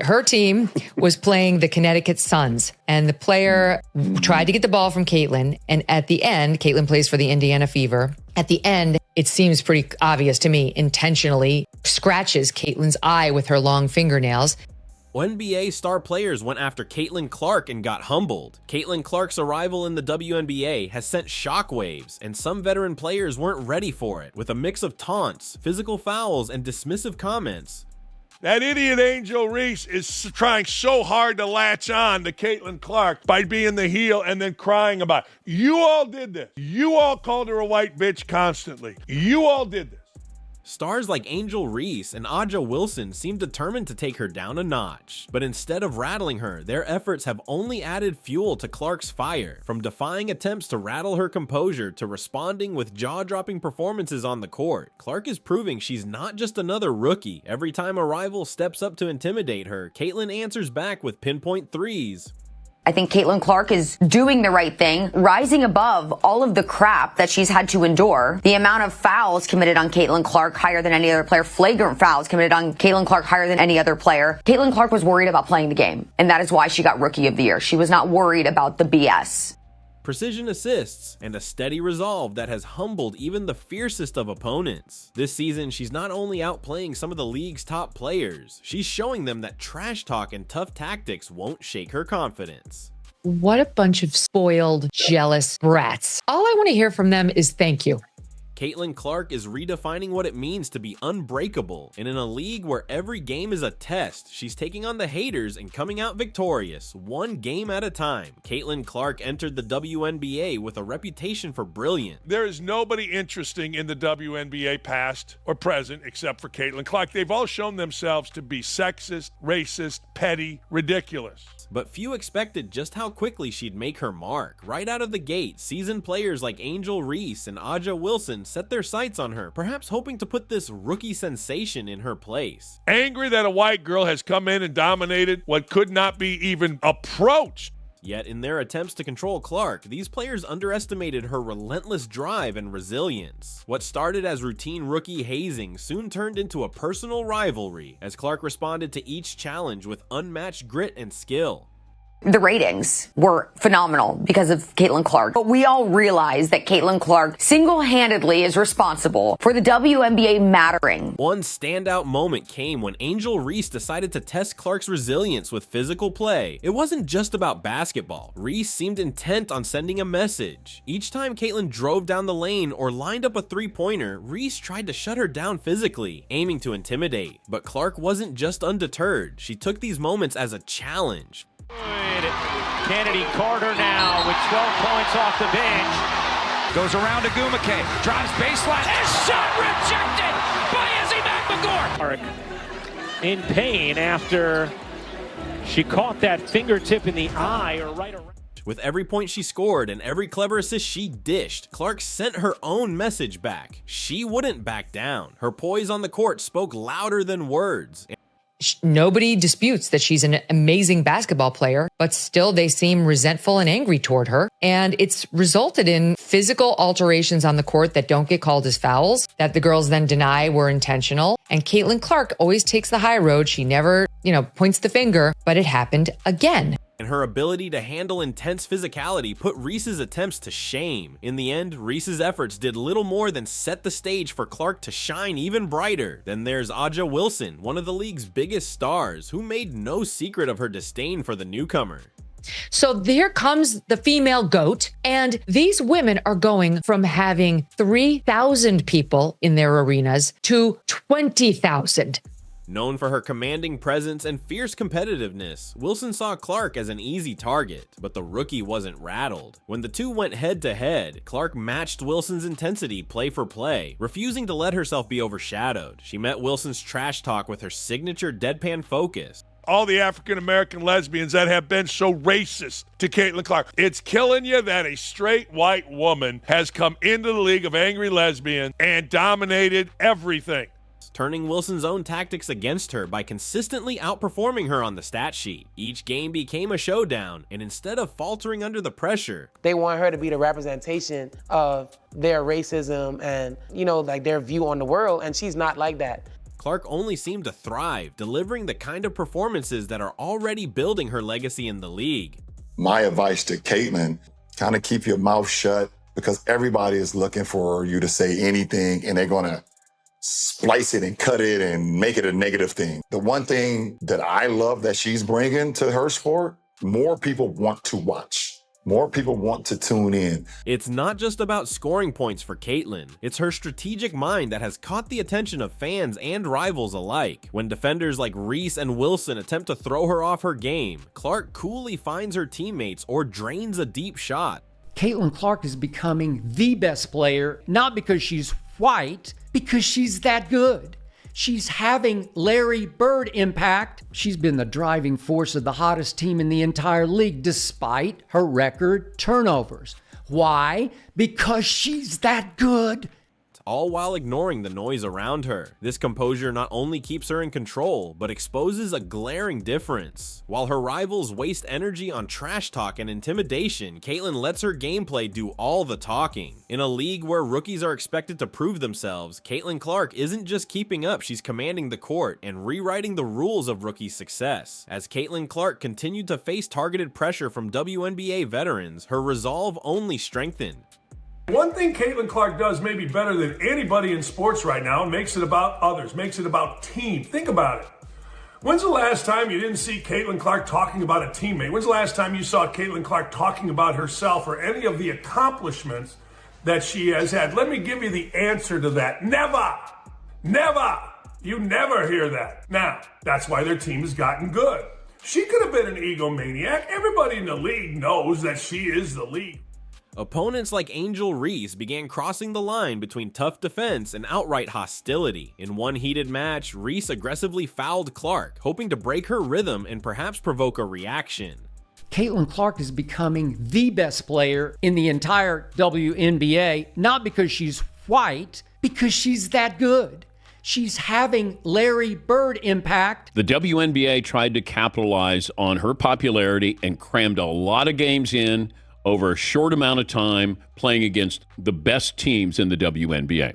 Her team was playing the Connecticut Suns, and the player tried to get the ball from Caitlin. And at the end, Caitlin plays for the Indiana Fever. At the end, it seems pretty obvious to me, intentionally scratches Caitlin's eye with her long fingernails. NBA star players went after Caitlin Clark and got humbled. Caitlin Clark's arrival in the WNBA has sent shockwaves, and some veteran players weren't ready for it, with a mix of taunts, physical fouls, and dismissive comments. That idiot Angel Reese is trying so hard to latch on to Caitlin Clark by being the heel and then crying about it. You all did this. You all called her a white bitch constantly. You all did this. Stars like Angel Reese and Aja Wilson seem determined to take her down a notch, but instead of rattling her, their efforts have only added fuel to Clark's fire. From defying attempts to rattle her composure to responding with jaw-dropping performances on the court, Clark is proving she's not just another rookie. Every time a rival steps up to intimidate her, Caitlin answers back with pinpoint threes. I think Caitlin Clark is doing the right thing, rising above all of the crap that she's had to endure. The amount of fouls committed on Caitlin Clark higher than any other player, flagrant fouls committed on Caitlin Clark higher than any other player. Caitlin Clark was worried about playing the game, and that is why she got Rookie of the Year. She was not worried about the BS. Precision assists, and a steady resolve that has humbled even the fiercest of opponents. This season, she's not only outplaying some of the league's top players, she's showing them that trash talk and tough tactics won't shake her confidence. What a bunch of spoiled, jealous brats. All I want to hear from them is thank you. Caitlin Clark is redefining what it means to be unbreakable, and in a league where every game is a test, she's taking on the haters and coming out victorious, one game at a time. Caitlin Clark entered the WNBA with a reputation for brilliance. There is nobody interesting in the WNBA past or present except for Caitlin Clark. They've all shown themselves to be sexist, racist, petty, ridiculous. But few expected just how quickly she'd make her mark. Right out of the gate, seasoned players like Angel Reese and Aja Wilson set their sights on her, perhaps hoping to put this rookie sensation in her place. Angry that a white girl has come in and dominated what could not be even approached. Yet in their attempts to control Clark, these players underestimated her relentless drive and resilience. What started as routine rookie hazing soon turned into a personal rivalry, as Clark responded to each challenge with unmatched grit and skill. The ratings were phenomenal because of Caitlin Clark. But we all realize that Caitlin Clark single-handedly is responsible for the WNBA mattering. One standout moment came when Angel Reese decided to test Clark's resilience with physical play. It wasn't just about basketball. Reese seemed intent on sending a message. Each time Caitlin drove down the lane or lined up a three-pointer, Reese tried to shut her down physically, aiming to intimidate. But Clark wasn't just undeterred. She took these moments as a challenge. Kennedy Carter now with 12 points off the bench. Goes around to Gumake, drives baseline, His shot rejected by Izzy McMcGork. In pain after she caught that fingertip in the eye or right around. With every point she scored and every clever assist she dished, Clark sent her own message back. She wouldn't back down. Her poise on the court spoke louder than words. Nobody disputes that she's an amazing basketball player, but still they seem resentful and angry toward her. And it's resulted in physical alterations on the court that don't get called as fouls, that the girls then deny were intentional. And Caitlin Clark always takes the high road. She never, points the finger, but it happened again. And her ability to handle intense physicality put Reese's attempts to shame. In the end, Reese's efforts did little more than set the stage for Clark to shine even brighter. Then there's Aja Wilson, one of the league's biggest stars, who made no secret of her disdain for the newcomer. So there comes the female GOAT, and these women are going from having 3,000 people in their arenas to 20,000. Known for her commanding presence and fierce competitiveness, Wilson saw Clark as an easy target, but the rookie wasn't rattled. When the two went head-to-head, Clark matched Wilson's intensity play for play, refusing to let herself be overshadowed. She met Wilson's trash talk with her signature deadpan focus. All the African-American lesbians that have been so racist to Caitlin Clark. It's killing you that a straight white woman has come into the league of angry lesbians and dominated everything, turning Wilson's own tactics against her by consistently outperforming her on the stat sheet. Each game became a showdown, and instead of faltering under the pressure, they want her to be the representation of their racism and, their view on the world, and she's not like that. Clark only seemed to thrive, delivering the kind of performances that are already building her legacy in the league. My advice to Caitlin, kind of keep your mouth shut, because everybody is looking for you to say anything and they're going to splice it and cut it and make it a negative thing. The one thing that I love that she's bringing to her sport, more people want to watch. More people want to tune in. It's not just about scoring points for Caitlin. It's her strategic mind that has caught the attention of fans and rivals alike. When defenders like Reese and Wilson attempt to throw her off her game, Clark coolly finds her teammates or drains a deep shot. Caitlin Clark is becoming the best player, not because she's white, because she's that good. She's having Larry Bird impact. She's been the driving force of the hottest team in the entire league, despite her record turnovers. Why? Because she's that good. All while ignoring the noise around her. This composure not only keeps her in control, but exposes a glaring difference. While her rivals waste energy on trash talk and intimidation, Caitlin lets her gameplay do all the talking. In a league where rookies are expected to prove themselves, Caitlin Clark isn't just keeping up, she's commanding the court and rewriting the rules of rookie success. As Caitlin Clark continued to face targeted pressure from WNBA veterans, her resolve only strengthened. One thing Caitlin Clark does maybe better than anybody in sports right now, makes it about others, makes it about team. Think about it. When's the last time you didn't see Caitlin Clark talking about a teammate? When's the last time you saw Caitlin Clark talking about herself or any of the accomplishments that she has had? Let me give you the answer to that. Never. Never. You never hear that. Now, that's why their team has gotten good. She could have been an egomaniac. Everybody in the league knows that she is the league. Opponents like Angel Reese began crossing the line between tough defense and outright hostility. In one heated match, Reese aggressively fouled Clark, hoping to break her rhythm and perhaps provoke a reaction. Caitlin Clark is becoming the best player in the entire WNBA, not because she's white, because she's that good. She's having Larry Bird impact. The WNBA tried to capitalize on her popularity and crammed a lot of games in over a short amount of time, playing against the best teams in the WNBA.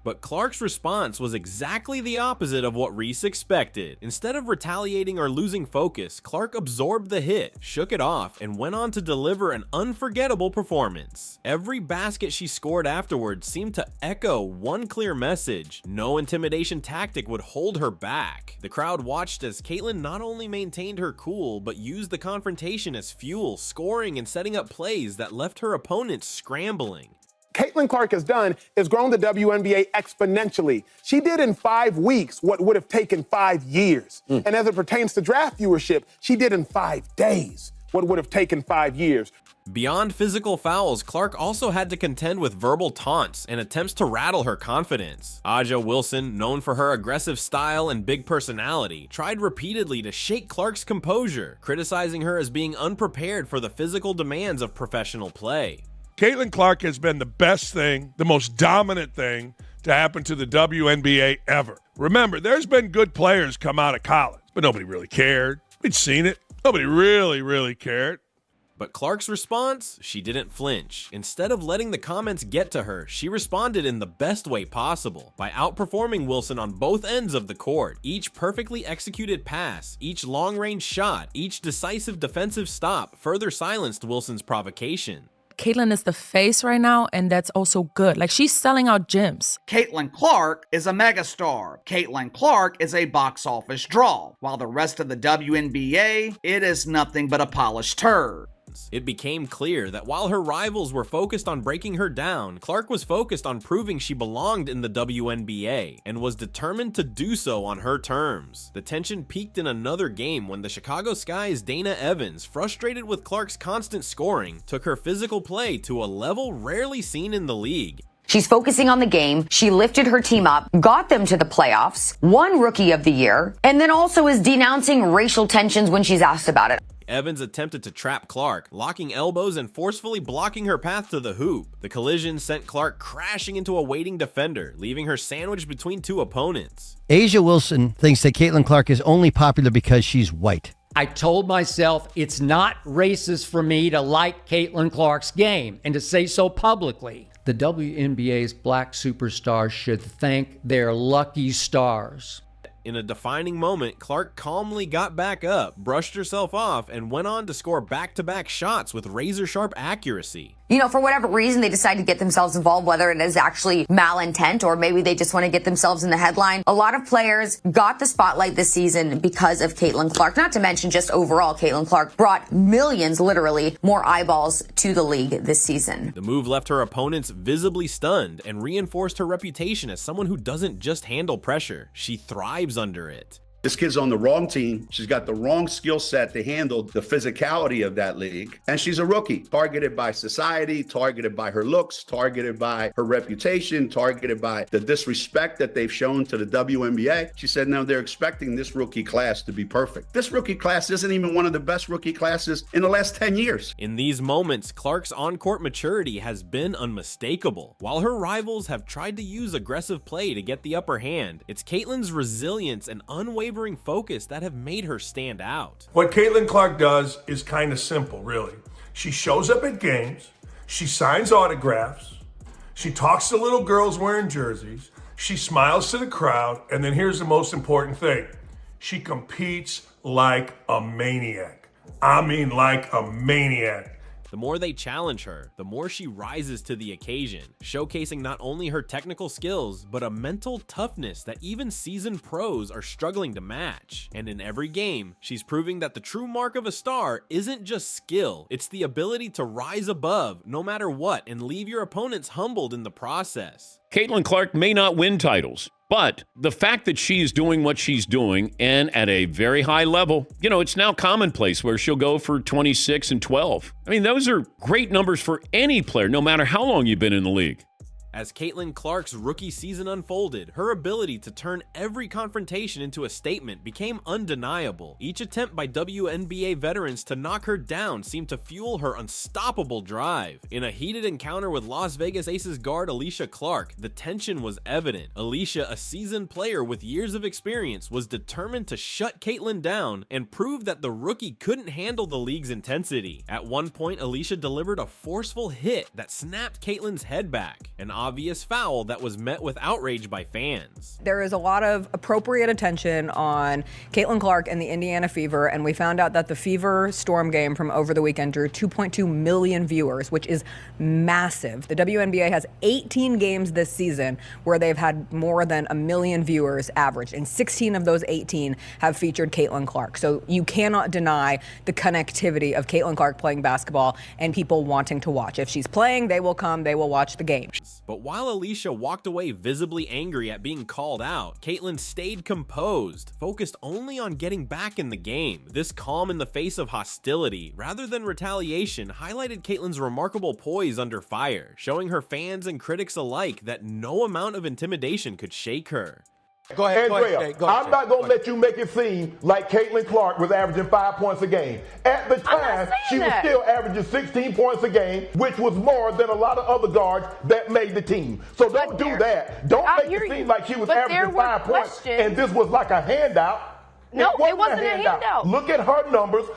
But Clark's response was exactly the opposite of what Reese expected. Instead of retaliating or losing focus, Clark absorbed the hit, shook it off, and went on to deliver an unforgettable performance. Every basket she scored afterwards seemed to echo one clear message: no intimidation tactic would hold her back. The crowd watched as Caitlin not only maintained her cool, but used the confrontation as fuel, scoring and setting up plays that left her opponents scrambling. Caitlin Clark has done is grown the WNBA exponentially. She did in 5 weeks what would have taken 5 years. And as it pertains to draft viewership, she did in 5 days what would have taken 5 years. Beyond physical fouls, Clark also had to contend with verbal taunts and attempts to rattle her confidence. A'ja Wilson, known for her aggressive style and big personality, tried repeatedly to shake Clark's composure, criticizing her as being unprepared for the physical demands of professional play. Caitlin Clark has been the best thing, the most dominant thing to happen to the WNBA ever. Remember, there's been good players come out of college, but nobody really cared. We'd seen it. Nobody really cared. But Clark's response? She didn't flinch. Instead of letting the comments get to her, she responded in the best way possible, by outperforming Wilson on both ends of the court. Each perfectly executed pass, each long-range shot, each decisive defensive stop further silenced Wilson's provocation. Caitlin is the face right now, and that's also good. Like, she's selling out gyms. Caitlin Clark is a megastar. Caitlin Clark is a box office draw. While the rest of the WNBA, it is nothing but a polished turd. It became clear that while her rivals were focused on breaking her down, Clark was focused on proving she belonged in the WNBA and was determined to do so on her terms. The tension peaked in another game when the Chicago Sky's Dana Evans, frustrated with Clark's constant scoring, took her physical play to a level rarely seen in the league. She's focusing on the game. She lifted her team up, got them to the playoffs, won Rookie of the Year, and then also is denouncing racial tensions when she's asked about it. Evans attempted to trap Clark, locking elbows and forcefully blocking her path to the hoop. The collision sent Clark crashing into a waiting defender, leaving her sandwiched between two opponents. A'ja Wilson thinks that Caitlin Clark is only popular because she's white. I told myself it's not racist for me to like Caitlin Clark's game and to say so publicly. The WNBA's black superstars should thank their lucky stars. In a defining moment, Clark calmly got back up, brushed herself off, and went on to score back-to-back shots with razor-sharp accuracy. You know, for whatever reason, they decide to get themselves involved, whether it is actually malintent or maybe they just want to get themselves in the headline. A lot of players got the spotlight this season because of Caitlin Clark, not to mention just overall, Caitlin Clark brought millions, literally, more eyeballs to the league this season. The move left her opponents visibly stunned and reinforced her reputation as someone who doesn't just handle pressure. She thrives under it. This kid's on the wrong team. She's got the wrong skill set to handle the physicality of that league. And she's a rookie, targeted by society, targeted by her looks, targeted by her reputation, targeted by the disrespect that they've shown to the WNBA. She said, no, they're expecting this rookie class to be perfect. This rookie class isn't even one of the best rookie classes in the last 10 years. In these moments, Clark's on-court maturity has been unmistakable. While her rivals have tried to use aggressive play to get the upper hand, it's Caitlin's resilience and unwavering focus that have made her stand out. What Caitlin Clark does is kind of simple, really. She shows up at games, she signs autographs, she talks to little girls wearing jerseys, she smiles to the crowd, and then here's the most important thing. She competes like a maniac. I mean like a maniac. The more they challenge her, the more she rises to the occasion, showcasing not only her technical skills, but a mental toughness that even seasoned pros are struggling to match. And in every game, she's proving that the true mark of a star isn't just skill, it's the ability to rise above no matter what and leave your opponents humbled in the process. Caitlin Clark may not win titles, but the fact that she's doing what she's doing and at a very high level, you know, it's now commonplace where she'll go for 26 and 12. I mean, those are great numbers for any player, no matter how long you've been in the league. As Caitlin Clark's rookie season unfolded, her ability to turn every confrontation into a statement became undeniable. Each attempt by WNBA veterans to knock her down seemed to fuel her unstoppable drive. In a heated encounter with Las Vegas Aces guard Alysha Clark, the tension was evident. Alysha, a seasoned player with years of experience, was determined to shut Caitlin down and prove that the rookie couldn't handle the league's intensity. At one point, Alysha delivered a forceful hit that snapped Caitlin's head back, an obvious foul that was met with outrage by fans. There is a lot of appropriate attention on Caitlin Clark and the Indiana Fever, and we found out that the Fever Storm game from over the weekend drew 2.2 million viewers, which is massive. The WNBA has 18 games this season where they've had more than 1 million viewers average, and 16 of those 18 have featured Caitlin Clark. So you cannot deny the connectivity of Caitlin Clark playing basketball and people wanting to watch. If she's playing, they will come, they will watch the game. But while Alysha walked away visibly angry at being called out, Caitlin stayed composed, focused only on getting back in the game. This calm in the face of hostility, rather than retaliation, highlighted Caitlin's remarkable poise under fire, showing her fans and critics alike that no amount of intimidation could shake her. Go ahead, I'm not going to let you make it seem like Caitlin Clark was averaging 5 points a game. At the time, she was still averaging 16 points a game, which was more than a lot of other guards that made the team. So don't do that. Don't make it seem like she was averaging 5 points and this was like a handout. No, it wasn't a handout. Look at her numbers.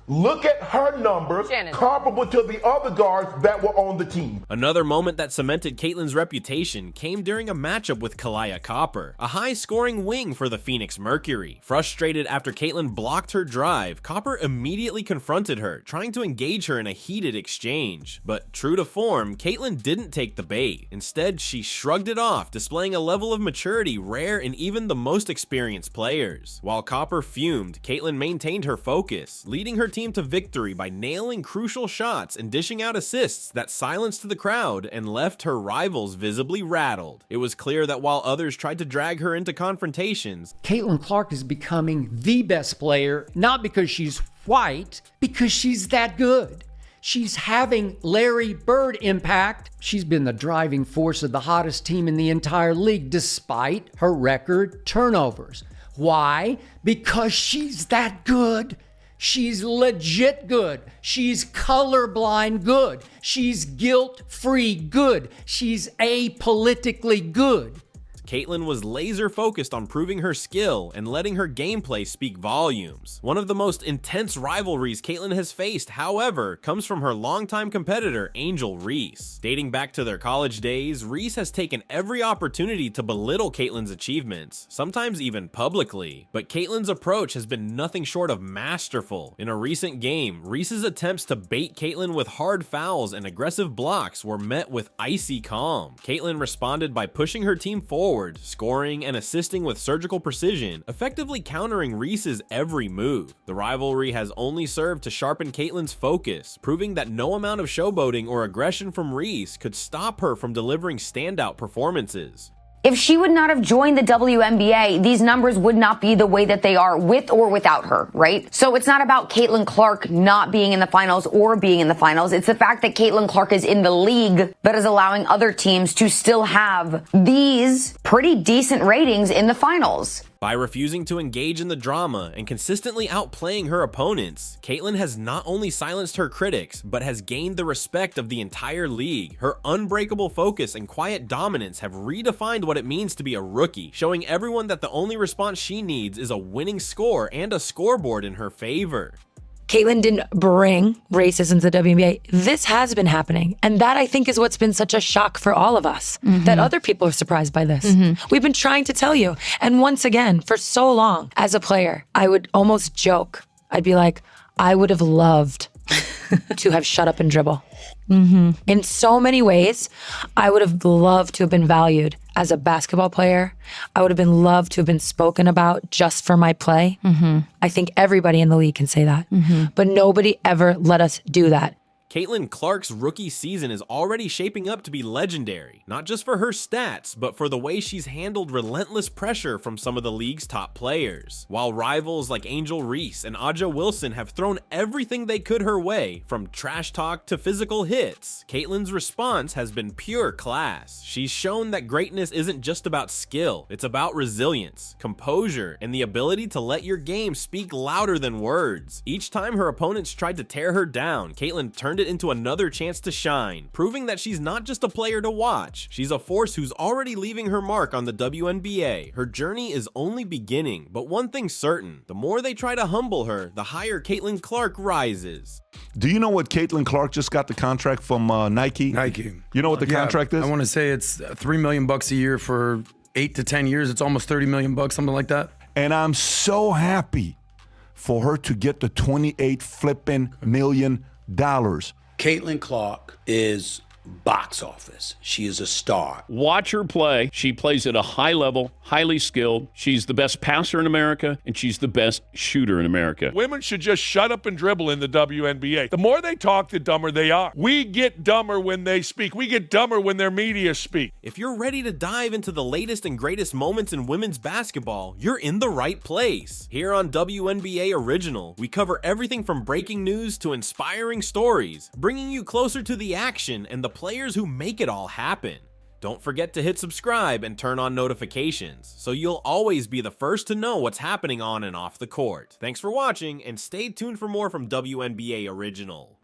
Look at her numbers comparable to the other guards that were on the team. Another moment that cemented Caitlin's reputation came during a matchup with Kalaya Copper, a high-scoring wing for the Phoenix Mercury. Frustrated after Caitlin blocked her drive, Copper immediately confronted her, trying to engage her in a heated exchange. But true to form, Caitlin didn't take the bait. Instead, she shrugged it off, displaying a level of maturity rare in even the most experienced players. While Copper fumed, Caitlin maintained her focus, leading her team to victory by nailing crucial shots and dishing out assists that silenced the crowd and left her rivals visibly rattled. It was clear that while others tried to drag her into confrontations, Caitlin Clark is becoming the best player, not because she's white, because she's that good. She's having Larry Bird impact. She's been the driving force of the hottest team in the entire league despite her record turnovers. Why? Because she's that good. She's legit good. She's colorblind good. She's guilt-free good. She's apolitically good. Caitlyn was laser focused on proving her skill and letting her gameplay speak volumes. One of the most intense rivalries Caitlyn has faced, however, comes from her longtime competitor, Angel Reese. Dating back to their college days, Reese has taken every opportunity to belittle Caitlyn's achievements, sometimes even publicly. But Caitlyn's approach has been nothing short of masterful. In a recent game, Reese's attempts to bait Caitlyn with hard fouls and aggressive blocks were met with icy calm. Caitlyn responded by pushing her team forward, scoring and assisting with surgical precision, effectively countering Reese's every move. The rivalry has only served to sharpen Caitlyn's focus, proving that no amount of showboating or aggression from Reese could stop her from delivering standout performances. If she would not have joined the WNBA, these numbers would not be the way that they are with or without her, right? So it's not about Caitlin Clark not being in the finals or being in the finals. It's the fact that Caitlin Clark is in the league that is allowing other teams to still have these pretty decent ratings in the finals. By refusing to engage in the drama and consistently outplaying her opponents, Caitlyn has not only silenced her critics, but has gained the respect of the entire league. Her unbreakable focus and quiet dominance have redefined what it means to be a rookie, showing everyone that the only response she needs is a winning score and a scoreboard in her favor. Caitlyn didn't bring racism to the WNBA. This has been happening. And that, I think, is what's been such a shock for all of us, that other people are surprised by this. We've been trying to tell you. And once again, for so long, as a player, I would almost joke. I'd be like, I would have loved to have shut up and dribble. In so many ways, I would have loved to have been valued as a basketball player. I would have been loved to have been spoken about just for my play. I think everybody in the league can say that. But nobody ever let us do that. Caitlyn Clark's rookie season is already shaping up to be legendary, not just for her stats, but for the way she's handled relentless pressure from some of the league's top players. While rivals like Angel Reese and Aja Wilson have thrown everything they could her way, from trash talk to physical hits, Caitlyn's response has been pure class. She's shown that greatness isn't just about skill, it's about resilience, composure, and the ability to let your game speak louder than words. Each time her opponents tried to tear her down, Caitlyn turned it into another chance to shine, proving that she's not just a player to watch, she's a force who's already leaving her mark on the WNBA. Her journey is only beginning, but one thing's certain, the more they try to humble her, the higher Caitlyn Clark rises. Do you know what Caitlyn Clark just got the contract from Nike? Nike. You know what the contract is? I want to say it's $3 million a year for 8 to 10 years. It's almost $30 million, something like that. And I'm so happy for her to get the $28 million. Caitlyn Clark is box office. She is a star. Watch her play. She plays at a high level, highly skilled. She's the best passer in America, and she's the best shooter in America. Women should just shut up and dribble in the WNBA. The more they talk, the dumber they are. We get dumber when they speak. We get dumber when their media speak. If you're ready to dive into the latest and greatest moments in women's basketball, you're in the right place. Here on WNBA Original, we cover everything from breaking news to inspiring stories, bringing you closer to the action and the players who make it all happen. Don't forget to hit subscribe and turn on notifications, so you'll always be the first to know what's happening on and off the court. Thanks for watching, and stay tuned for more from WNBA Original.